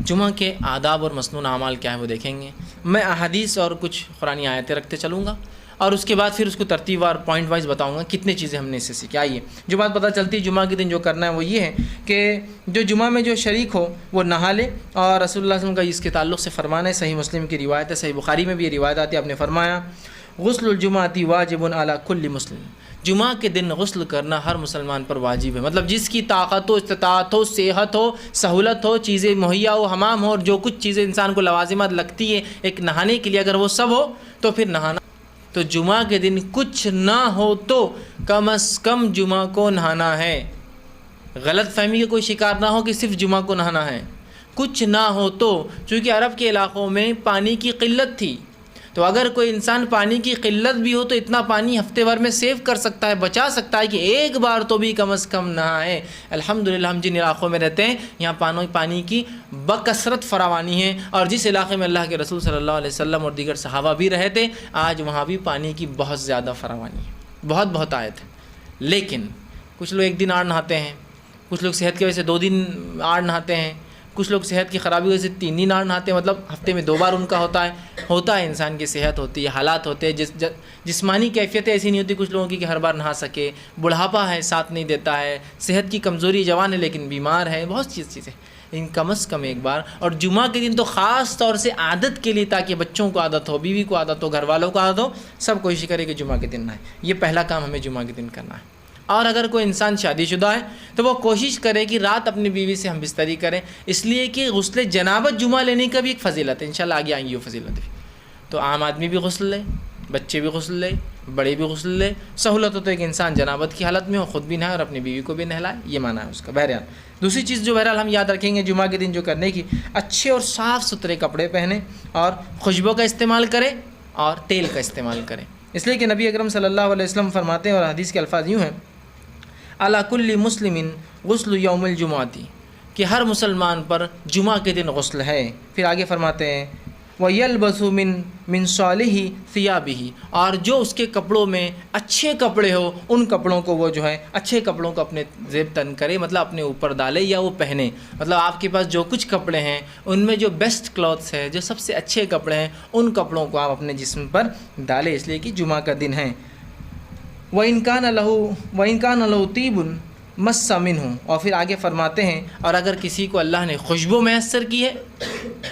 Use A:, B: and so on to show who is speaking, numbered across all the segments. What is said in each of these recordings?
A: جمعہ کے آداب اور مسنون اعمال کیا ہے وہ دیکھیں گے. میں احادیث اور کچھ قرآنی آیتیں رکھتے چلوں گا اور اس کے بعد پھر اس کو ترتیب وار پوائنٹ وائز بتاؤں گا کتنی چیزیں ہم نے اس سے سیکھی. آئیے جو بات پتہ چلتی ہے جمعہ کے دن جو کرنا ہے وہ یہ ہے کہ جو جمعہ میں جو شریک ہو وہ نہا لے. اور رسول اللہ صلی اللہ علیہ وسلم کا اس کے تعلق سے فرمان ہے, صحیح مسلم کی روایت ہے, صحیح بخاری میں بھی یہ روایت آتی ہے. آپ نے فرمایا غسل الجمعۃ واجب علی کل مسلم, جمعہ کے دن غسل کرنا ہر مسلمان پر واجب ہے. مطلب جس کی طاقت ہو, استطاعت ہو, صحت ہو, سہولت ہو, چیزیں مہیا ہو, حمام ہو, اور جو کچھ چیزیں انسان کو لوازمات لگتی ہے ایک نہانے کے لیے, اگر وہ سب ہو تو پھر نہانا. تو جمعہ کے دن کچھ نہ ہو تو کم از کم جمعہ کو نہانا ہے. غلط فہمی کا کوئی شکار نہ ہو کہ صرف جمعہ کو نہانا ہے. کچھ نہ ہو تو, چونکہ عرب کے علاقوں میں پانی کی قلت تھی, تو اگر کوئی انسان پانی کی قلت بھی ہو تو اتنا پانی ہفتے بھر میں سیو کر سکتا ہے, بچا سکتا ہے کہ ایک بار تو بھی کم از کم نہائے. الحمدللہ ہم جن علاقوں میں رہتے ہیں یہاں پانی کی بکثرت فراوانی ہے, اور جس علاقے میں اللہ کے رسول صلی اللہ علیہ وسلم اور دیگر صحابہ بھی رہے تھے آج وہاں بھی پانی کی بہت زیادہ فراوانی ہے, بہت آیت ہے. لیکن کچھ لوگ ایک دن آڑ نہاتے ہیں, کچھ لوگ صحت کی وجہ سے 2 دن آڑ نہاتے ہیں, کچھ لوگ صحت کی خرابی کی وجہ سے 3 دن آڑ نہاتے ہیں. مطلب ہفتے میں 2 بار ان کا ہوتا ہے. انسان کی صحت ہوتی ہے, حالات ہوتے ہیں, جسمانی کیفیتیں ایسی نہیں ہوتی کچھ لوگوں کی کہ ہر بار نہا سکے, بڑھاپا ہے ساتھ نہیں دیتا ہے, صحت کی کمزوری, جوان ہے لیکن بیمار ہے, بہت چیزیں ان کم از کم ایک بار. اور جمعہ کے دن تو خاص طور سے عادت کے لیے, تاکہ بچوں کو عادت ہو, بیوی کو عادت ہو, گھر والوں کو عادت ہو, سب کوشش کرے کہ جمعہ کے دن نہائے. یہ پہلا کام ہمیں جمعہ کے دن کرنا ہے. اور اگر کوئی انسان شادی شدہ ہے تو وہ کوشش کرے کہ رات اپنی بیوی سے ہم بستری کریں, اس لیے کہ غسل جنابت جمعہ لینے کا بھی ایک فضیلت ہے. انشاءاللہ آگے آئیں گی وہ فضیلت بھی. تو عام آدمی بھی غسل لے, بچے بھی غسل لے, بڑے بھی غسل لے, سہولت ہو تو ایک انسان جنابت کی حالت میں ہو, خود بھی نہائے اور اپنی بیوی کو بھی نہلائے, یہ معنی ہے اس کا. بہرحال دوسری چیز جو بہرحال ہم یاد رکھیں گے جمعہ کے دن جو کرنے کی, اچھے اور صاف ستھرے کپڑے پہنیں اور خوشبو کا استعمال کریں اور تیل کا استعمال کریں. اس لیے کہ نبی اکرم صلی اللہ علیہ وسلم فرماتے ہیں, اور حدیث کے الفاظ یوں ہیں, علی کل مسلم غسل یوم الجمعۃ, کہ ہر مسلمان پر جمعہ کے دن غسل ہے. پھر آگے فرماتے ہیں وَيَلْبَسُ مِن صَالِحِ ثِيَابِهِ, اور جو اس کے کپڑوں میں اچھے کپڑے ہو ان کپڑوں کو وہ جو ہے اچھے کپڑوں کو اپنے زیب تن کرے, مطلب اپنے اوپر ڈالے یا وہ پہنے. مطلب آپ کے پاس جو کچھ کپڑے ہیں ان میں جو بیسٹ کلوتھس ہے, جو سب سے اچھے کپڑے ہیں, ان کپڑوں کو آپ اپنے جسم پر ڈالے, اس لیے کہ جمعہ کا دن ہے. وَإِنْ كَانَ لَهُ طِيبٌ مَسَّ مِنْهُ, اور پھر آگے فرماتے ہیں اور اگر کسی کو اللہ نے خوشبو میسر کی ہے,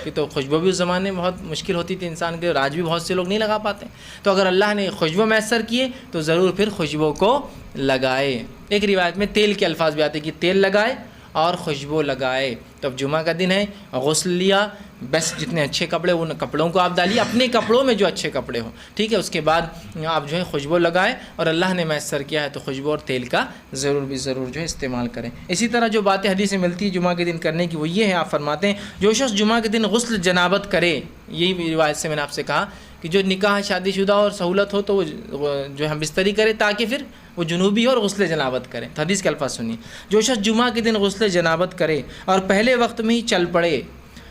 A: کہ تو خوشبو بھی اس زمانے میں بہت مشکل ہوتی تھی انسان کے, اور آج بھی بہت سے لوگ نہیں لگا پاتے, تو اگر اللہ نے خوشبو میسر کی ہے تو ضرور پھر خوشبو کو لگائے. ایک روایت میں تیل کے الفاظ بھی آتے ہیں کہ تیل لگائے اور خوشبو لگائے. تو اب جمعہ کا دن ہے, غسل لیا, بس جتنے اچھے کپڑے ان کپڑوں کو آپ ڈالیے, اپنے کپڑوں میں جو اچھے کپڑے ہوں, ٹھیک ہے. اس کے بعد آپ جو ہے خوشبو لگائے, اور اللہ نے میسر کیا ہے تو خوشبو اور تیل کا ضرور جو ہے استعمال کریں. اسی طرح جو باتیں حدیث میں ملتی ہے جمعہ کے دن کرنے کی وہ یہ ہے, آپ فرماتے ہیں جو شخص جمعہ کے دن غسل جنابت کرے, یہی روایت سے میں نے آپ سے کہا کہ جو نکاح شادی شدہ اور سہولت ہو تو وہ جو ہم بستری کرے تاکہ پھر وہ جنوبی اور غسل جنابت کرے. تو حدیث کے الفاظ سنیے, جو شخص جمعہ کے دن غسل جنابت کرے اور پہلے وقت میں ہی چل پڑے,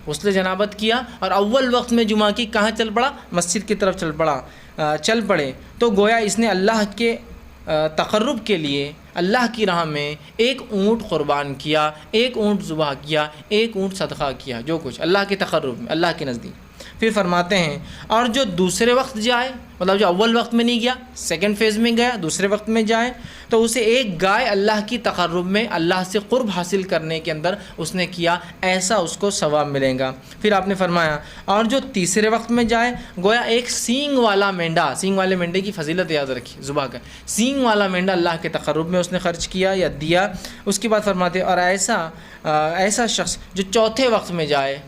A: غسل جنابت کیا اور اول وقت میں جمعہ کی کہاں چل پڑا, مسجد کی طرف چل پڑے, تو گویا اس نے اللہ کے تقرب کے لیے اللہ کی راہ میں ایک اونٹ قربان کیا, ایک اونٹ ذبح کیا, ایک اونٹ صدقہ کیا, جو کچھ اللہ کے تقرب میں, اللہ کے نزدیک. پھر فرماتے ہیں اور جو دوسرے وقت جائے, مطلب جو اول وقت میں نہیں گیا, سیکنڈ فیز میں گیا, دوسرے وقت میں جائے, تو اسے ایک گائے اللہ کی تقرب میں, اللہ سے قرب حاصل کرنے کے اندر اس نے کیا, ایسا اس کو ثواب ملے گا. پھر آپ نے فرمایا اور جو تیسرے وقت میں جائے, گویا ایک سینگ والا مینڈا, سینگ والے مینڈے کی فضیلت یاد رکھی, ذبح کا سینگ والا مینڈا اللہ کے تقرب میں اس نے خرچ کیا یا دیا. اس کے بعد فرماتے اور ایسا شخص جو چوتھے وقت میں جائے,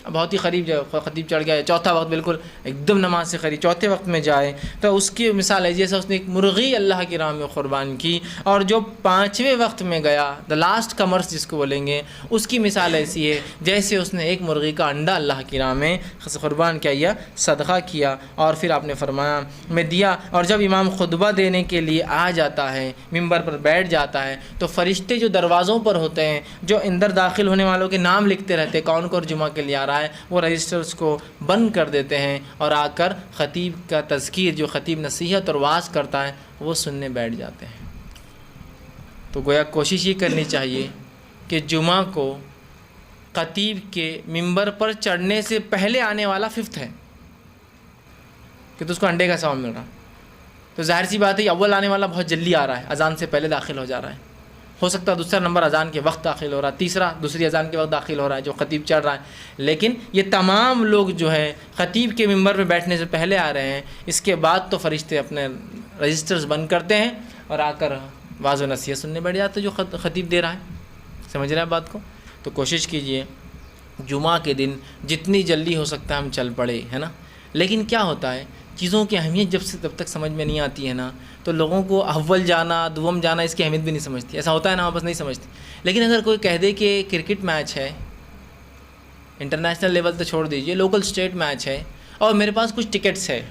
A: بہت ہی قریب خطیب چڑھ گیا, چوتھا وقت بالکل ایک دم نماز سے قریب, چوتھے وقت میں جائے تو اس کی مثال ہے جیسے اس نے ایک مرغی اللہ کی راہ میں قربان کی. اور جو پانچویں وقت میں گیا, دا لاسٹ کمرس جس کو بولیں گے, اس کی مثال ایسی ہے جیسے اس نے ایک مرغی کا انڈا اللہ کی راہ میں قربان کیا یا صدقہ کیا. اور پھر آپ نے فرمایا میں دیا. اور جب امام خطبہ دینے کے لیے آ جاتا ہے, ممبر پر بیٹھ جاتا ہے, تو فرشتے جو دروازوں پر ہوتے ہیں, جو اندر داخل ہونے والوں کے نام لکھتے رہتے ہیں کون کون جمعہ کے لیے آ رہا ہے, وہ رجسٹرز کو بند کر دیتے ہیں اور آ کر خطیب کا تذکیر, جو خطیب نصیحت اور وعظ کرتا ہے, وہ سننے بیٹھ جاتے ہیں. تو گویا کوشش یہ کرنی چاہیے کہ جمعہ کو خطیب کے ممبر پر چڑھنے سے پہلے آنے والا 5th ہے کہ تو اس کو انڈے کا ثواب مل رہا. تو ظاہر سی بات ہے اول آنے والا بہت جلدی آ رہا ہے، اذان سے پہلے داخل ہو جا رہا ہے. ہو سکتا ہے دوسرا نمبر اذان کے وقت داخل ہو رہا ہے، تیسرا دوسری اذان کے وقت داخل ہو رہا ہے جو خطیب چڑھ رہا ہے. لیکن یہ تمام لوگ جو ہے خطیب کے ممبر پہ بیٹھنے سے پہلے آ رہے ہیں. اس کے بعد تو فرشتے اپنے رجسٹرز بند کرتے ہیں اور آ کر واعظ و نصیحت سننے بیٹھ جاتے جو خطیب دے رہا ہے. سمجھ رہے ہیں بات کو؟ تو کوشش کیجئے جمعہ کے دن جتنی جلدی ہو سکتا ہے ہم چل پڑے، ہے نا. لیکن کیا ہوتا ہے چیزوں کی اہمیت جب تک سمجھ میں نہیں آتی ہے نا تو لوگوں کو اول جانا دوم جانا اس کی اہمیت بھی نہیں سمجھتی. ایسا ہوتا ہے نا، واپس نہیں سمجھتی. لیکن اگر کوئی کہہ دے کہ کرکٹ میچ ہے، انٹرنیشنل لیول تو چھوڑ دیجئے، لوکل اسٹیٹ میچ ہے اور میرے پاس کچھ ٹکٹس ہے.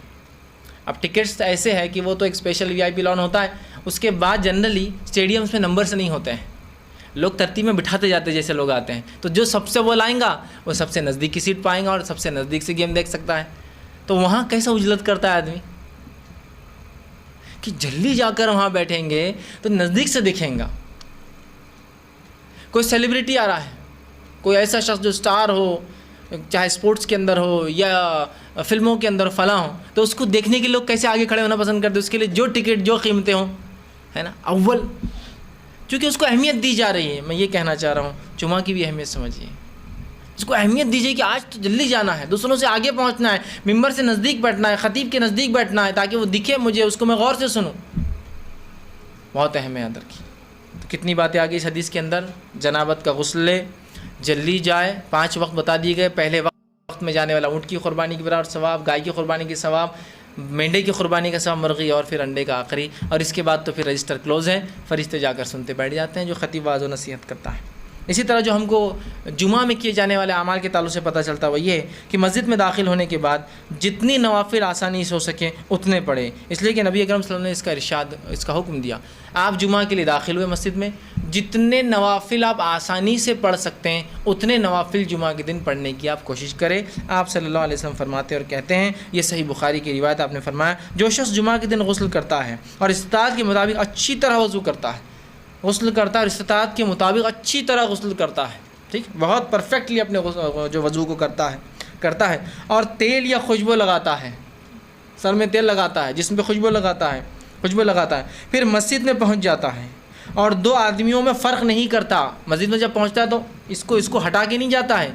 A: اب ٹکٹس ایسے ہے کہ وہ تو ایک اسپیشل VIP لان ہوتا ہے، اس کے بعد جنرلی اسٹیڈیمس میں نمبر سے نہیں ہوتے ہیں، لوگ ترتیب میں بٹھاتے جاتے ہیں جیسے لوگ آتے ہیں. تو جو سب سے وہ لائیں گا وہ سب سے نزدیک کی سیٹ پائیں گا اور سب سے نزدیک سے گیم دیکھ سکتا ہے. تو وہاں کیسا اجلت کرتا ہے آدمی کہ جلدی جا کر وہاں بیٹھیں گے تو نزدیک سے دیکھیں گا. کوئی سیلیبریٹی آ رہا ہے، کوئی ایسا شخص جو سٹار ہو، چاہے سپورٹس کے اندر ہو یا فلموں کے اندر فلاں ہو، تو اس کو دیکھنے کے لوگ کیسے آگے کھڑے ہونا پسند کرتے ہیں؟ اس کے لیے جو ٹکٹ جو قیمتیں ہوں، ہے نا، اول، چونکہ اس کو اہمیت دی جا رہی ہے. میں یہ کہنا چاہ رہا ہوں جمعہ کی بھی اہمیت سمجھیے، اس کو اہمیت دیجیے کہ آج تو جلدی جانا ہے، دوسروں سے آگے پہنچنا ہے، ممبر سے نزدیک بیٹھنا ہے، خطیب کے نزدیک بیٹھنا ہے تاکہ وہ دکھے مجھے، اس کو میں غور سے سنوں. بہت اہم ہے اندر کی. تو کتنی باتیں آ گئی اس حدیث کے اندر. جنابت کا غسل لے، جلدی جائے، 5 وقت بتا دیے گئے. پہلے وقت میں جانے والا اونٹ کی قربانی کے برابر ثواب، گائے کی قربانی کے ثواب، مینڈے کی قربانی کا ثواب، مرغی اور پھر انڈے کا آخری. اور اس کے بعد تو پھر رجسٹر کلوز ہے، فرشتے جا کر سنتے بیٹھ جاتے ہیں جو خطیب واعظ و نصیحت کرتا ہے. اسی طرح جو ہم کو جمعہ میں کیے جانے والے اعمال کے تعلق سے پتہ چلتا ہے وہ یہ ہے کہ مسجد میں داخل ہونے کے بعد جتنی نوافل آسانی سے ہو سکیں اتنے پڑھیں. اس لیے کہ نبی اکرم صلی اللہ علیہ وسلم نے اس کا حکم دیا. آپ جمعہ کے لیے داخل ہوئے مسجد میں، جتنے نوافل آپ آسانی سے پڑھ سکتے ہیں اتنے نوافل جمعہ کے دن پڑھنے کی آپ کوشش کریں. آپ صلی اللہ علیہ وسلم فرماتے اور کہتے ہیں، یہ صحیح بخاری کی روایت، آپ نے فرمایا جو شخص جمعہ کے دن غسل کرتا ہے اور استطاعت کے مطابق اچھی طرح وضو کرتا ہے، غسل کرتا ہے اور استطاعت کے مطابق اچھی طرح غسل کرتا ہے، ٹھیک، بہت پرفیکٹلی اپنے جو وضو کو کرتا ہے اور تیل یا خوشبو لگاتا ہے، سر میں تیل لگاتا ہے، جسم پہ خوشبو لگاتا ہے، پھر مسجد میں پہنچ جاتا ہے اور 2 آدمیوں میں فرق نہیں کرتا. مسجد میں جب پہنچتا ہے تو اس کو ہٹا کے نہیں جاتا ہے،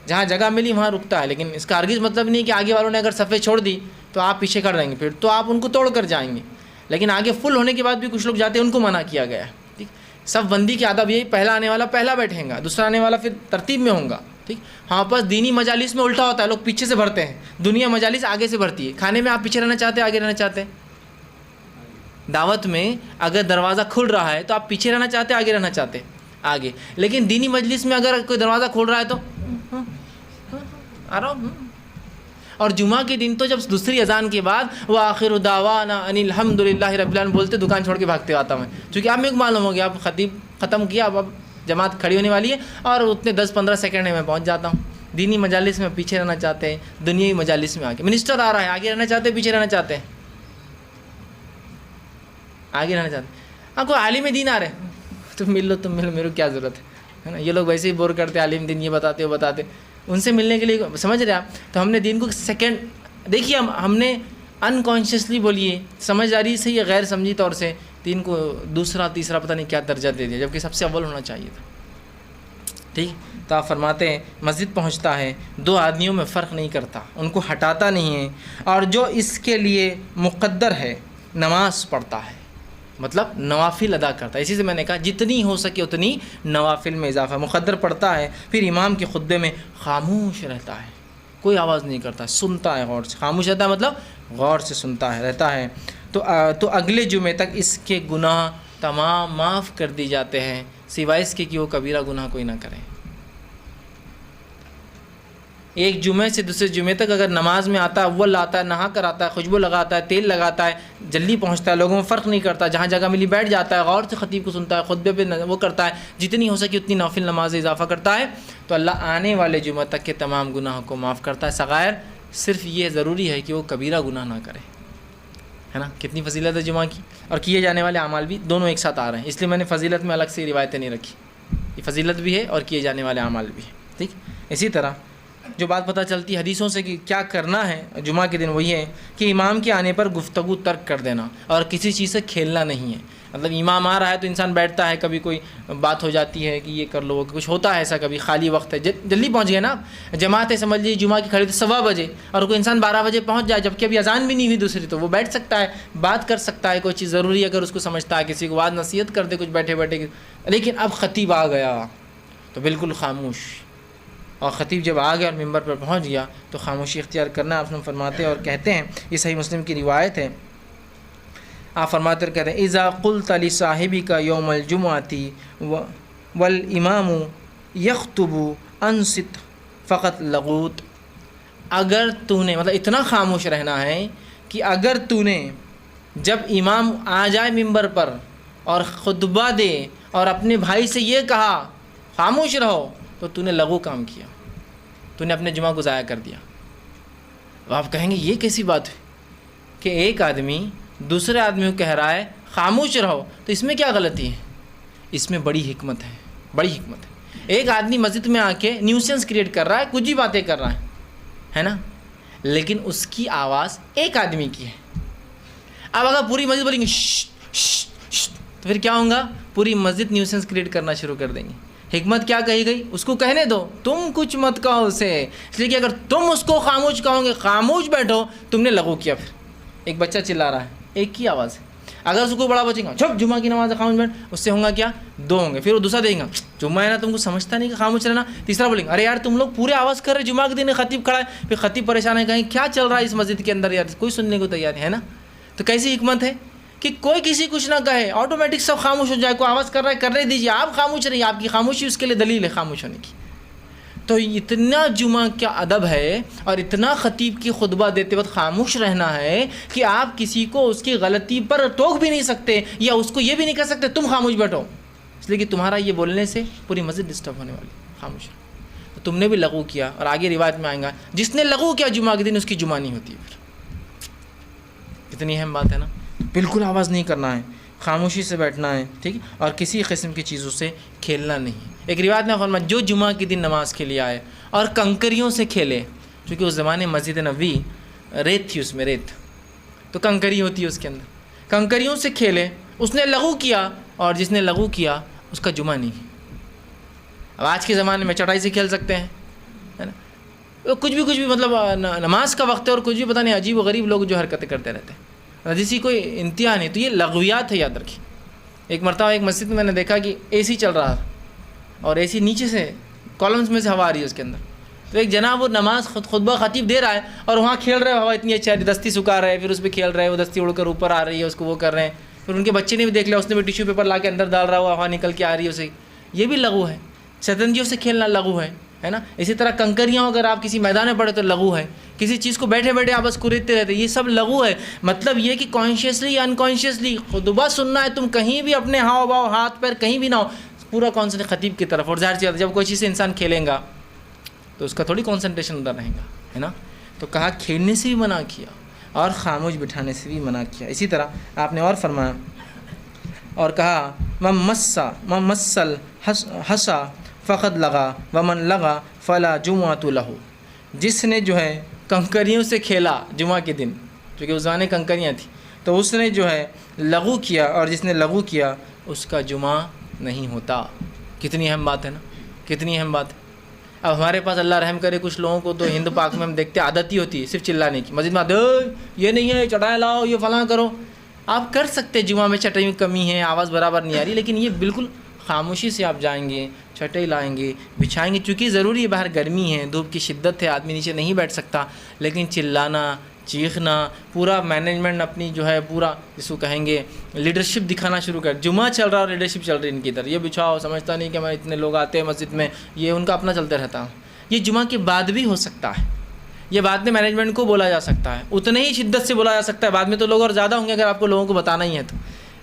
A: جہاں جگہ ملی وہاں رکتا ہے. لیکن اس کا ہرگز مطلب نہیں کہ آگے والوں نے اگر صفیں چھوڑ دی تو آپ پیچھے کھڑ رہیں گے، پھر تو آپ ان کو توڑ کر جائیں گے. لیکن آگے فل ہونے کے بعد بھی کچھ لوگ جاتے ہیں، ان کو منع کیا گیا ہے. ٹھیک، صف بندی کی آداب یہی، پہلا آنے والا پہلا بیٹھیں گا، دوسرا آنے والا پھر ترتیب میں ہوں گا. ٹھیک. ہاں، بس دینی مجالس میں الٹا ہوتا ہے، لوگ پیچھے سے بھرتے ہیں، دنیا مجالس آگے سے بھرتی ہے. کھانے میں آپ پیچھے رہنا چاہتے ہیں آگے رہنا چاہتے ہیں؟ دعوت میں اگر دروازہ کھل رہا ہے تو آپ پیچھے رہنا چاہتے ہیں آگے رہنا چاہتے ہیں؟ آگے. لیکن دینی مجلس میں اگر کوئی دروازہ کھول رہا ہے تو آ رہا ہوں. اور جمعہ کے دن تو جب دوسری اذان کے بعد وآخر دعوانا ان الحمد للہ رب العالمین بولتے دکان چھوڑ کے بھاگتے آتا ہوں. چونکہ آپ میرے کو معلوم ہو گیا اب خطیب ختم کیا، اب جماعت کھڑی ہونے والی ہے اور اتنے 10-15 سیکنڈ میں پہنچ جاتا ہوں. دینی مجالس میں پیچھے رہنا چاہتے ہیں، دنیاوی مجالس میں آگے. منسٹر آ رہا ہے، آگے رہنا چاہتے ہیں پیچھے رہنا چاہتے ہیں؟ آگے رہنا چاہتے ہیں. آپ کو عالم دین آ رہے ہیں تم مل لو میرے کو کیا ضرورت ہے نا. یہ لوگ ویسے ہی بور کرتے، عالم دین یہ بتاتے وہ بتاتے، ان سے ملنے کے لیے سمجھ رہے آپ. تو ہم نے دین کو سیکنڈ دیکھیے، ہم نے انکانشیسلی بولیے سمجھداری سے یا غیر سمجھی طور سے دین کو دوسرا تیسرا پتہ نہیں کیا درجہ دے دیا، جبکہ سب سے اول ہونا چاہیے تھا. ٹھیک. تو آپ فرماتے ہیں مسجد پہنچتا ہے، 2 آدمیوں میں فرق نہیں کرتا، ان کو ہٹاتا نہیں ہے، اور جو اس کے لیے مقدر ہے نماز پڑھتا ہے، مطلب نوافل ادا کرتا ہے. اسی سے میں نے کہا جتنی ہو سکے اتنی نوافل میں اضافہ. مقدر پڑھتا ہے، پھر امام کے خطبے میں خاموش رہتا ہے، کوئی آواز نہیں کرتا، سنتا ہے غور سے. خاموش رہتا ہے مطلب غور سے سنتا ہے، رہتا ہے. تو اگلے جمعے تک اس کے گناہ تمام معاف کر دی جاتے ہیں، سوائے اس کے کہ وہ کبیرہ گناہ کوئی نہ کرے. ایک جمعے سے دوسرے جمعے تک اگر نماز میں آتا ہے، اول آتا ہے، نہا کر آتا ہے، خوشبو لگاتا ہے، تیل لگاتا ہے، جلدی پہنچتا ہے، لوگوں میں فرق نہیں کرتا، جہاں جگہ ملی بیٹھ جاتا ہے، غور سے خطیب کو سنتا ہے، خطبے پہ وہ کرتا ہے، جتنی ہو سکے اتنی نافل نماز اضافہ کرتا ہے، تو اللہ آنے والے جمعہ تک کے تمام گناہوں کو معاف کرتا ہے. صغائر صرف یہ ضروری ہے کہ وہ کبیرہ گناہ نہ کرے، ہے نا. کتنی فضیلت ہے جمعہ کی. اور کیے جانے والے اعمال بھی دونوں ایک ساتھ آ رہے ہیں، اس لیے میں نے فضیلت میں الگ سے روایتیں نہیں رکھی. یہ فضیلت بھی ہے اور کیے جانے والے اعمال بھی ہے. ٹھیک. اسی طرح جو بات پتہ چلتی ہے حدیثوں سے کہ کیا کرنا ہے جمعہ کے دن، وہی ہے کہ امام کے آنے پر گفتگو ترک کر دینا اور کسی چیز سے کھیلنا نہیں ہے. مطلب امام آ رہا ہے تو انسان بیٹھتا ہے، کبھی کوئی بات ہو جاتی ہے کہ یہ کر لو، کچھ ہوتا ہے ایسا، کبھی خالی وقت ہے، جلدی پہنچ گئے نا، جماعت ہے سمجھ لیجیے جمعہ کی کھڑی تو 1:15 بجے اور کوئی انسان 12 بجے پہنچ جائے جبکہ ابھی اذان بھی نہیں ہوئی دوسری، تو وہ بیٹھ سکتا ہے، بات کر سکتا ہے، کوئی چیز ضروری ہے اگر اس کو سمجھتا ہے، کسی کو بات نصیحت کر دے کچھ بیٹھے بیٹھے. لیکن اب خطیب آ گیا تو بالکل خاموش، اور خطیب جب آ گیا اور ممبر پر پہنچ گیا تو خاموشی اختیار کرنا آپ فرماتے اور کہتے ہیں، یہ صحیح مسلم کی روایت ہے، آپ فرماتے اور کہتے ہیں اذا قلت لصاحبک یوم الجمعۃ والامام یخطب انصت فقط لغوت. اگر تو نے مطلب اتنا خاموش رہنا ہے کہ اگر تو نے جب امام آ جائے ممبر پر اور خطبہ دے اور اپنے بھائی سے یہ کہا خاموش رہو تو تو نے لغو کام کیا، تو نے اپنے جمعہ کو ضائع کر دیا. اب آپ کہیں گے یہ کیسی بات ہے کہ ایک آدمی دوسرے آدمی کو کہہ رہا ہے خاموش رہو، تو اس میں کیا غلطی ہے؟ اس میں بڑی حکمت ہے، بڑی حکمت ہے. ایک آدمی مسجد میں آ کے نیوسنس کریٹ کر رہا ہے، کچھ بھی باتیں کر رہا ہے نا، لیکن اس کی آواز ایک آدمی کی ہے. اب اگر پوری مسجد بولیں گے شش شش شش تو پھر کیا ہوگا؟ پوری مسجد نیوسنس کریٹ کرنا شروع کر دیں گے. حکمت کیا کہی گئی؟ اس کو کہنے دو، تم کچھ مت کہو اسے، اس لیے کہ اگر تم اس کو خاموش کہو گے خاموش بیٹھو، تم نے لغو کیا. پھر ایک بچہ چلا رہا ہے، ایک کی آواز ہے، اگر اس کو بڑا بچے گا چھپ جمعہ کی نماز ہے خاموش بیٹھ، اس سے ہوں گا کیا؟ 2 ہوں گے. پھر وہ دوسرا دیں گا جمعہ ہے نا، تم کو سمجھتا نہیں کہ خاموش رہنا. تیسرا بولیں گے ارے یار تم لوگ پورے آواز کر رہے، جمعہ کے دن خطیب کھڑا ہے. پھر خطیب پریشان ہے، کہیں کیا چل رہا ہے اس مسجد کے اندر یار، کوئی سننے کو تیار ہے نا. تو کیسی حکمت ہے کہ کوئی کسی کچھ نہ کہے، آٹومیٹک سب خاموش ہو جائے. کوئی آواز کر رہا ہے کرنے دیجیے، آپ خاموش رہیے، آپ کی خاموشی اس کے لیے دلیل ہے خاموش ہونے کی. تو اتنا جمعہ کا ادب ہے اور اتنا خطیب کی خطبہ دیتے وقت خاموش رہنا ہے کہ آپ کسی کو اس کی غلطی پر ٹوک بھی نہیں سکتے یا اس کو یہ بھی نہیں کہہ سکتے تم خاموش بیٹھو، اس لیے کہ تمہارا یہ بولنے سے پوری مسجد ڈسٹرب ہونے والی. خاموش تو تم نے بھی لغو کیا، اور آگے روایت میں آئیں گا جس نے لغو کیا جمعہ کے دن اس کی جمعہ نہیں ہوتی. پھر کتنی اہم بات ہے نا. بالکل آواز نہیں کرنا ہے، خاموشی سے بیٹھنا ہے، ٹھیک، اور کسی قسم کی چیزوں سے کھیلنا نہیں. ایک روایت میں فرمایا جو جمعہ کے دن نماز کے لیے آئے اور کنکریوں سے کھیلے، چونکہ اس زمانے مسجد نبوی ریت تھی، اس میں ریت تو کنکری ہوتی ہے اس کے اندر، کنکریوں سے کھیلے، اس نے لغو کیا، اور جس نے لغو کیا اس کا جمعہ نہیں. اب آج کے زمانے میں چٹائی سے کھیل سکتے ہیں، ہے نا، کچھ بھی مطلب نماز کا وقت ہے اور کچھ بھی پتہ نہیں عجیب و غریب لوگ جو حرکتیں کرتے رہتے ہیں، جس کی کوئی انتہا نہیں. تو یہ لغویات ہے، یاد رکھیں. ایک مرتبہ ایک مسجد میں نے دیکھا کہ اے سی چل رہا تھا اور اے سی نیچے سے کالمز میں سے ہوا آ رہی ہے اس کے اندر. تو ایک جناب وہ نماز خطبہ خطیب دے رہا ہے اور وہاں کھیل رہے، ہوا اتنی اچھی آ رہی، دستی سکھا رہے، پھر اس پہ کھیل رہے، وہ دستی اڑ کر اوپر آ رہی ہے، اس کو وہ کر رہے ہیں. پھر ان کے بچے نے بھی دیکھ لیا، اس نے بھی ٹیشو پیپر لا کے اندر ڈال رہا ہوا، ہوا نکل کے آ رہی ہے اسے. یہ بھی لغو ہے. شطرنجیوں سے کھیلنا لغو ہے نا. اسی طرح کنکریاں اگر آپ کسی میدان میں پڑے تو لغو ہے. کسی چیز کو بیٹھے بیٹھے آپ بس کریدتے رہتے، یہ سب لغو ہے. مطلب یہ کہ کانشیسلی یا انکانشیسلی خطبہ سننا ہے، تم کہیں بھی اپنے ہاؤ باؤ ہاتھ پیر کہیں بھی نہ ہو، پورا کانسنٹریٹ خطیب کی طرف. اور ظاہر سی بات ہے جب کوئی چیز سے انسان کھیلیں گا تو اس کا تھوڑی کانسنٹریشن ادھر رہے گا، ہے نا. تو کہا کھیلنے سے بھی منع کیا اور خاموش بٹھانے سے بھی منع کیا. اسی طرح آپ نے اور فرمایا اور کہا من مسل حسا فقط لگا ومن لگا فلا جمعۃ لہو. جس نے جو ہے کنکریوں سے کھیلا جمعہ کے دن، کیونکہ اس زمانے کنکریاں تھیں، تو اس نے جو ہے لغو کیا، اور جس نے لغو کیا اس کا جمعہ نہیں ہوتا. کتنی اہم بات ہے نا، کتنی اہم بات ہے. اب ہمارے پاس اللہ رحم کرے کچھ لوگوں کو تو ہند پاک میں ہم دیکھتے عادت ہی ہوتی ہے صرف چلانے کی. مسجد میں آتے یہ نہیں ہے، چٹائی لاؤ، یہ فلاں کرو. آپ کر سکتے جمعہ میں چٹائی میں کمی ہے، آواز برابر نہیں آ رہی، لیکن یہ بالکل خاموشی سے آپ جائیں گے، چٹائی لائیں گے، بچھائیں گے. چونکہ ضروری ہے، باہر گرمی ہے، دھوپ کی شدت ہے، آدمی نیچے نہیں بیٹھ سکتا، لیکن چلانا، چیخنا، پورا مینجمنٹ اپنی جو ہے پورا جس کو کہیں گے لیڈرشپ دکھانا شروع کر. جمعہ چل رہا اور لیڈرشپ چل رہی ان کی ادھر، یہ بچھاؤ، سمجھتا نہیں کہ میں اتنے لوگ آتے ہیں مسجد میں، یہ ان کا اپنا چلتے رہتا. یہ جمعہ کے بعد بھی ہو سکتا ہے، یہ بعد میں مینجمنٹ کو بولا جا سکتا ہے، اتنے ہی شدت سے بولا جا سکتا ہے. بعد میں تو لوگ اور زیادہ ہوں گے اگر آپ کو لوگوں کو بتانا ہی ہے تو،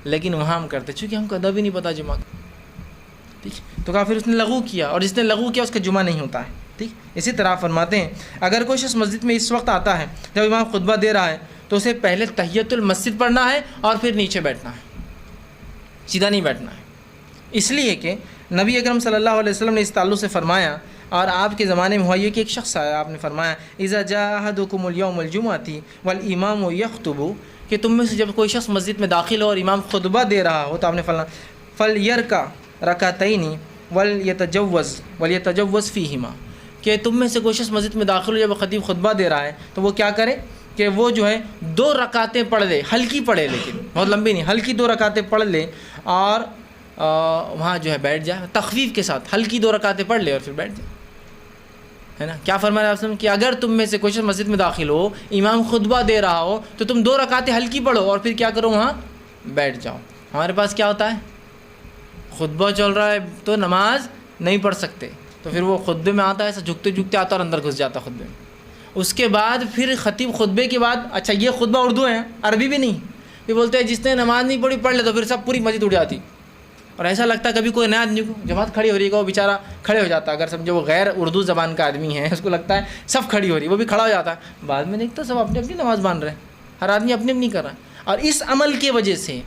A: لیکن وہاں ہم کرتے چونکہ ہم کو ادب ہی نہیں پتہ جمعہ کا. ٹھیک، تو کہا پھر اس نے لغو کیا، اور جس نے لغو کیا اس کا جمعہ نہیں ہوتا ہے. ٹھیک. اسی طرح فرماتے ہیں اگر کوئی شخص مسجد میں اس وقت آتا ہے جب امام خطبہ دے رہا ہے تو اسے پہلے تحیۃ المسجد پڑھنا ہے اور پھر نیچے بیٹھنا ہے، سیدھا نہیں بیٹھنا ہے. اس لیے کہ نبی اکرم صلی اللہ علیہ وسلم نے اس تعلق سے فرمایا اور آپ کے زمانے میں ہوا یہ کہ ایک شخص آیا، آپ نے فرمایا اذا جاء احدکم اليوم الجمعۃ والامام یخطب، کہ تم میں سے جب کوئی شخص مسجد میں داخل ہو اور امام خطبہ دے رہا ہو تو آپ نے فرمایا فلیرکع رکعتین ولیتجوز فیہما، کہ تم میں سے کوئی شخص مسجد میں داخل ہو جب خطیب خطبہ دے رہا ہے تو وہ کیا کرے کہ وہ جو ہے 2 رکعتیں پڑھ لے، ہلکی پڑھے لیکن بہت لمبی نہیں، ہلکی 2 رکعتیں پڑھ لے اور وہاں جو ہے بیٹھ جائے تخفیف کے ساتھ، ہلکی 2 رکعتیں پڑھ لے اور پھر بیٹھ جائے، ہے نا۔ کیا فرمایا آپ نے کہ اگر تم میں سے کوئی شخص مسجد میں داخل ہو، امام خطبہ دے رہا ہو تو تم 2 رکعتیں ہلکی پڑھو اور پھر کیا کرو وہاں بیٹھ جاؤ۔ ہمارے پاس کیا ہوتا ہے، خطبہ چل رہا ہے تو نماز نہیں پڑھ سکتے، تو پھر وہ خطبے میں آتا ہے ایسا جھکتے جھکتے آتا اور اندر گھس جاتا خطبے میں۔ اس کے بعد پھر خطیب خطبے کے بعد، اچھا یہ خطبہ اردو ہے عربی بھی نہیں، یہ بولتے ہیں جس نے نماز نہیں پڑھی پڑھ لے، تو پھر سب پوری مسجد اٹھ جاتی اور ایسا لگتا ہے کبھی کوئی نیا آدمی کو جماعت کھڑی ہو رہی ہے وہ بیچارہ کھڑے ہو جاتا، اگر سمجھو وہ غیر اردو زبان کا آدمی ہے اس کو لگتا ہے سب کھڑی ہو رہی ہے، وہ بھی کھڑا ہو جاتا ہے، بعد میں دیکھتا سب اپنی اپنی نماز مان رہے ہیں، ہر آدمی اپنی اپنی کر رہا ہے۔ اور اس عمل کی وجہ سے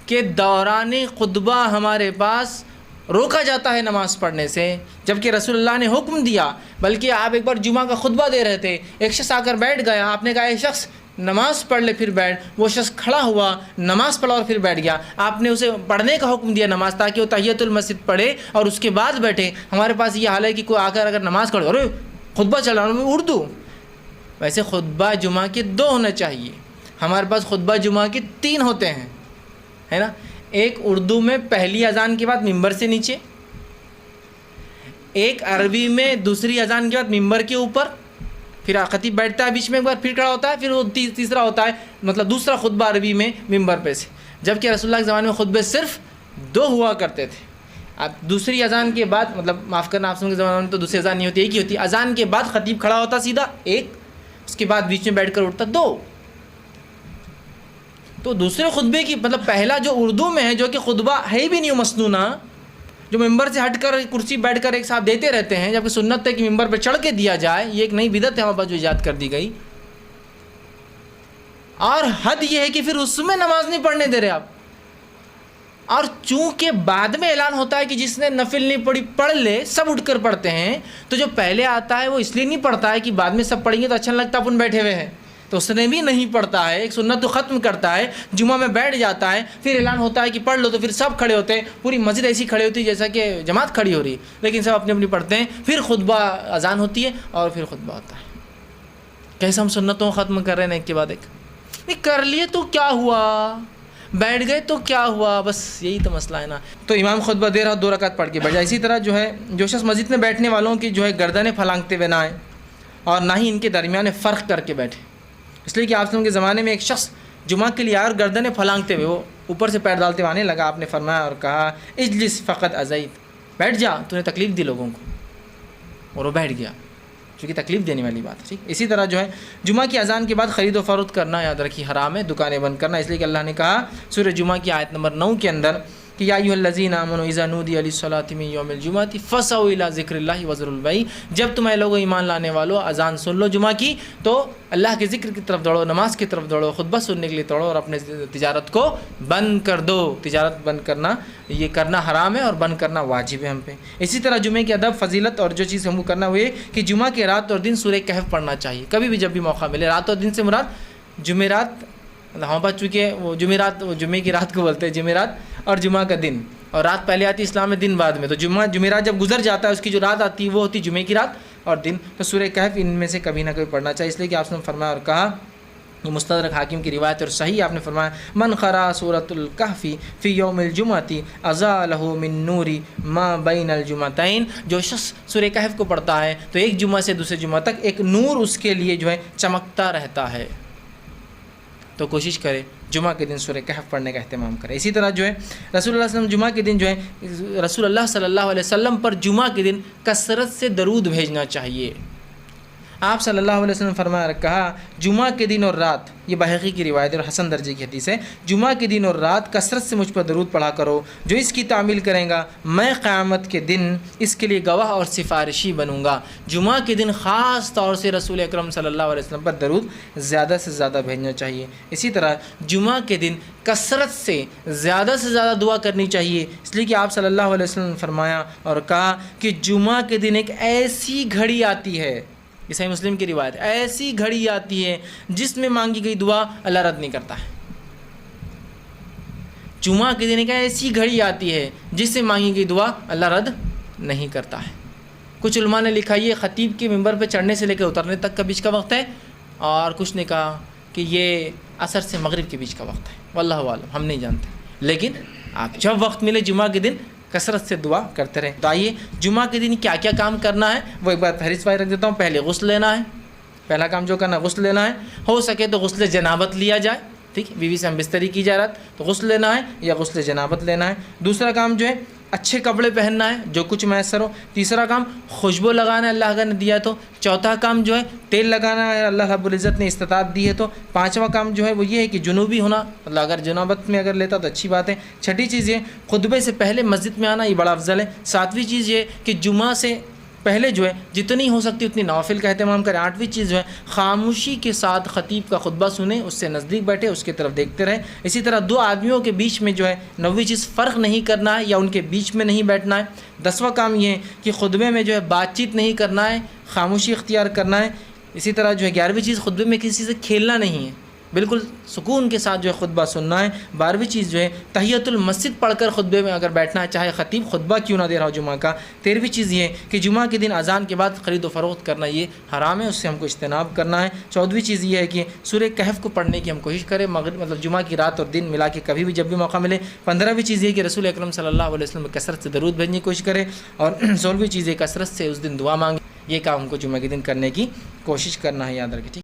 A: کہ دوران خطبہ ہمارے پاس روکا جاتا ہے نماز پڑھنے سے، جبکہ رسول اللہ نے حکم دیا، بلکہ آپ ایک بار جمعہ کا خطبہ دے رہے تھے، ایک شخص آ کر بیٹھ گیا، آپ نے کہا ایک شخص نماز پڑھ لے پھر بیٹھ، وہ شخص کھڑا ہوا نماز پڑھا اور پھر بیٹھ گیا، آپ نے اسے پڑھنے کا حکم دیا نماز، تاکہ وہ تحیۃ المسجد پڑھے اور اس کے بعد بیٹھے۔ ہمارے پاس یہ حال ہے کہ کوئی آ کر اگر نماز پڑھے، ارے خطبہ چل رہا ہے اردو، ویسے خطبہ جمعہ کے 2 ہونا چاہیے، ہمارے پاس خطبہ جمعہ کے 3 ہوتے ہیں، ہے نا۔ ایک اردو میں پہلی اذان کے بعد ممبر سے نیچے، ایک عربی میں دوسری اذان کے بعد ممبر کے اوپر، پھر خطیب بیٹھتا ہے بیچ میں ایک بار پھر کھڑا ہوتا ہے، پھر وہ تیسرا ہوتا ہے مطلب دوسرا خطبہ عربی میں ممبر پہ سے، جبکہ رسول اللہ کے زمانے میں خطبے صرف 2 ہوا کرتے تھے۔ اب دوسری اذان کے بعد، مطلب معاف کرنا آپ کے زمانے میں تو دوسری اذان نہیں ہوتی، ایک ہی ہوتی، اذان کے بعد خطیب کھڑا ہوتا سیدھا ایک، اس کے بعد بیچ میں بیٹھ کر اٹھتا 2۔ تو دوسرے خطبے کی مطلب پہلا جو اردو میں ہے جو کہ خطبہ ہے بھی نہیں مسنونہ، جو ممبر سے ہٹ کر کرسی بیٹھ کر ایک ساتھ دیتے رہتے ہیں، جبکہ سنت ہے کہ ممبر پہ چڑھ کے دیا جائے، یہ ایک نئی بدعت ہے ہمارے پاس جو ایجاد کر دی گئی، اور حد یہ ہے کہ پھر اس میں نماز نہیں پڑھنے دے رہے آپ۔ اور چونکہ بعد میں اعلان ہوتا ہے کہ جس نے نفل نہیں پڑھی پڑھ لے، سب اٹھ کر پڑھتے ہیں، تو جو پہلے آتا ہے وہ اس لیے نہیں پڑھتا ہے کہ بعد میں سب پڑھیں گے تو اچھا نہیں لگتا اپن بیٹھے ہوئے ہیں، تو اس نے بھی نہیں پڑھتا ہے، ایک سنت تو ختم کرتا ہے، جمعہ میں بیٹھ جاتا ہے، پھر اعلان ہوتا ہے کہ پڑھ لو تو پھر سب کھڑے ہوتے ہیں، پوری مسجد ایسی کھڑی ہوتی ہے جیسا کہ جماعت کھڑی ہو رہی ہے، لیکن سب اپنی اپنی پڑھتے ہیں، پھر خطبہ اذان ہوتی ہے اور پھر خطبہ ہوتا ہے۔ کیسے ہم سنتوں کو ختم کر رہے ہیں ایک کے بعد ایک، نہیں کر لیے تو کیا ہوا، بیٹھ گئے تو کیا ہوا، بس یہی تو مسئلہ ہے نا۔ تو امام خطبہ دے رہا 2 رکعت پڑھ کے بیٹھ جائے۔ اسی طرح جو ہے جو شخص مسجد میں بیٹھنے والوں کی جو ہے گردنیں پھلانگتے ہوئے نہ آئے اور نہ ہی ان کے درمیان فرق کر کے بیٹھے، اس لیے کہ آپ کے زمانے میں ایک شخص جمعہ کے لیے آیا اور گردنیں پھلانگتے ہوئے وہ اوپر سے پیر ڈالتے ہوئے آنے لگا، آپ نے فرمایا اور کہا اجلس فقط ازیت، بیٹھ جا، تو نے تکلیف دی لوگوں کو، اور وہ بیٹھ گیا، چونکہ تکلیف دینے والی بات ہے، ٹھیک۔ اسی طرح جو ہے جمعہ کی اذان کے بعد خرید و فروخت کرنا یاد رکھیے حرام ہے، دکانیں بند کرنا، اس لیے کہ اللہ نے کہا سورہ جمعہ کی آیت نمبر 9 کے اندر کہ یا ایھا الذین آمنوا اذا نودی للصلاۃ من یوم الجمعۃ فاسعوا الی ذکر اللہ وذروا البیع، جب تم اے لوگو ایمان لانے والو اذان سن لو جمعہ کی تو اللہ کے ذکر کی طرف دوڑو، نماز کی طرف دوڑو، خطبہ سننے کے لیے دوڑو اور اپنے تجارت کو بند کر دو۔ تجارت بند کرنا یہ کرنا حرام ہے اور بند کرنا واجب ہے ہم پہ۔ اسی طرح جمعے کے ادب فضیلت اور جو چیز ہم کو کرنا ہوئے کہ جمعہ کے رات اور دن سورہ کہف پڑھنا چاہیے، کبھی بھی جب بھی موقع ملے۔ رات اور دن سے مراد جمعرات، ہمارے پاس چونکہ وہ جمعرات وہ جمعے کی رات کو بولتے ہیں جمعرات، اور جمعہ کا دن، اور رات پہلے آتی ہے اسلام میں، دن بعد میں، تو جمعرات جب گزر جاتا ہے اس کی جو رات آتی ہے وہ ہوتی ہے جمعے کی رات اور دن، تو سورہ کہف ان میں سے کبھی نہ کبھی پڑھنا چاہیے، اس لیے کہ آپ نے فرمایا اور کہا، یہ مستدرک حاکم کی روایت اور صحیح، آپ نے فرمایا من قرأ سورۃ الکہف فی یوم الجمعۃ اضاء لہ من نور ما بین الجمعتین، جو شخص سورہ کہف کو پڑھتا ہے تو ایک جمعہ سے دوسرے جمعہ تک ایک نور اس کے لیے جو ہے چمکتا رہتا ہے۔ تو کوشش کرے جمعہ کے دن سورہ کہف پڑھنے کا اہتمام کرے۔ اسی طرح جو ہے رسول اللہ صلی اللہ علیہ وسلم جمعہ کے دن جو ہے رسول اللہ صلی اللہ علیہ وسلم پر جمعہ کے دن کثرت سے درود بھیجنا چاہیے، آپ صلی اللہ علیہ وسلم فرمایا کہا جمعہ کے دن اور رات، یہ بحقی کی روایت ہے اور حسن درجے کی حدیث ہے، جمعہ کے دن اور رات کثرت سے مجھ پر درود پڑھا کرو، جو اس کی تعمیل کرے گا میں قیامت کے دن اس کے لیے گواہ اور سفارشی بنوں گا۔ جمعہ کے دن خاص طور سے رسول اکرم صلی اللہ علیہ وسلم پر درود زیادہ سے زیادہ بھیجنا چاہیے۔ اسی طرح جمعہ کے دن کثرت سے زیادہ دعا کرنی چاہیے، اس لیے کہ آپ صلی اللہ علیہ وسلم نے فرمایا اور کہا کہ جمعہ کے دن ایک ایسی گھڑی آتی ہے، یہ صحیح مسلم کی روایت، ایسی گھڑی آتی ہے جس میں مانگی گئی دعا اللہ رد نہیں کرتا ہے۔ جمعہ کے دن ایک ایسی گھڑی آتی ہے جس سے مانگی گئی دعا اللہ رد نہیں کرتا ہے۔ کچھ علماء نے لکھا یہ خطیب کے ممبر پہ چڑھنے سے لے کے اترنے تک کا بیچ کا وقت ہے، اور کچھ نے کہا کہ یہ عصر سے مغرب کے بیچ کا وقت ہے، واللہ عالم، ہم نہیں جانتے، لیکن آپ جب وقت ملے جمعہ کے دن کثرت سے دعا کرتے رہیں۔ تو آئیے جمعہ کے دن کیا کیا کام کرنا ہے وہ ایک بار فہرست رکھ دیتا ہوں۔ پہلے غسل لینا ہے، پہلا کام جو کرنا ہے غسل لینا ہے، ہو سکے تو غسل جنابت لیا جائے، ٹھیک، بیوی سے ہم بستری کی جا رہا تو غسل لینا ہے یا غسل جنابت لینا ہے۔ دوسرا کام جو ہے اچھے کپڑے پہننا ہے جو کچھ میسر ہو۔ تیسرا کام خوشبو لگانا ہے اللہ نے دیا تو۔ چوتھا کام جو ہے تیل لگانا ہے، اللہ رب العزت نے استطاعت دی ہے تو۔ پانچواں کام جو ہے وہ یہ ہے کہ جنوبی ہونا، اللہ اگر جنابت میں اگر لیتا تو اچھی بات ہے۔ چھٹی چیز یہ خطبے سے پہلے مسجد میں آنا، یہ بڑا افضل ہے۔ ساتویں چیز یہ کہ جمعہ سے پہلے جو ہے جتنی ہو سکتی اتنی نوافل کا اہتمام کریں۔ آٹھویں چیز جو ہے خاموشی کے ساتھ خطیب کا خطبہ سنیں، اس سے نزدیک بیٹھے، اس کی طرف دیکھتے رہیں۔ اسی طرح دو آدمیوں کے بیچ میں جو ہے نویں چیز فرق نہیں کرنا ہے یا ان کے بیچ میں نہیں بیٹھنا ہے۔ دسواں کام یہ ہے کہ خطبے میں جو ہے بات چیت نہیں کرنا ہے، خاموشی اختیار کرنا ہے۔ اسی طرح جو ہے 11ویں چیز خطبے میں کسی سے کھیلنا نہیں ہے، بالکل سکون کے ساتھ جو ہے خطبہ سننا ہے۔ 12ویں چیز جو ہے تحیۃ المسجد پڑھ کر خطبے میں اگر بیٹھنا ہے، چاہے خطیب خطبہ کیوں نہ دے رہا ہو جمعہ کا۔ 13ویں چیز یہ ہے کہ جمعہ کے دن اذان کے بعد خرید و فروخت کرنا یہ حرام ہے، اس سے ہم کو اجتناب کرنا ہے۔ 14ویں چیز یہ ہے کہ سورہ کہف کو پڑھنے کی ہم کوشش کریں، مطلب جمعہ کی رات اور دن ملا کے کبھی بھی جب بھی موقع ملے۔ 15ویں چیز یہ کہ رسول اکرم صلی اللہ علیہ وسلم کثرت سے درود بھیجنے کی کوشش کرے، اور 16ویں چیز یہ کثرت سے اس دن دعا مانگے۔ یہ کام ہم کو جمعہ کے دن کرنے کی کوشش کرنا ہے، یاد رکھیں۔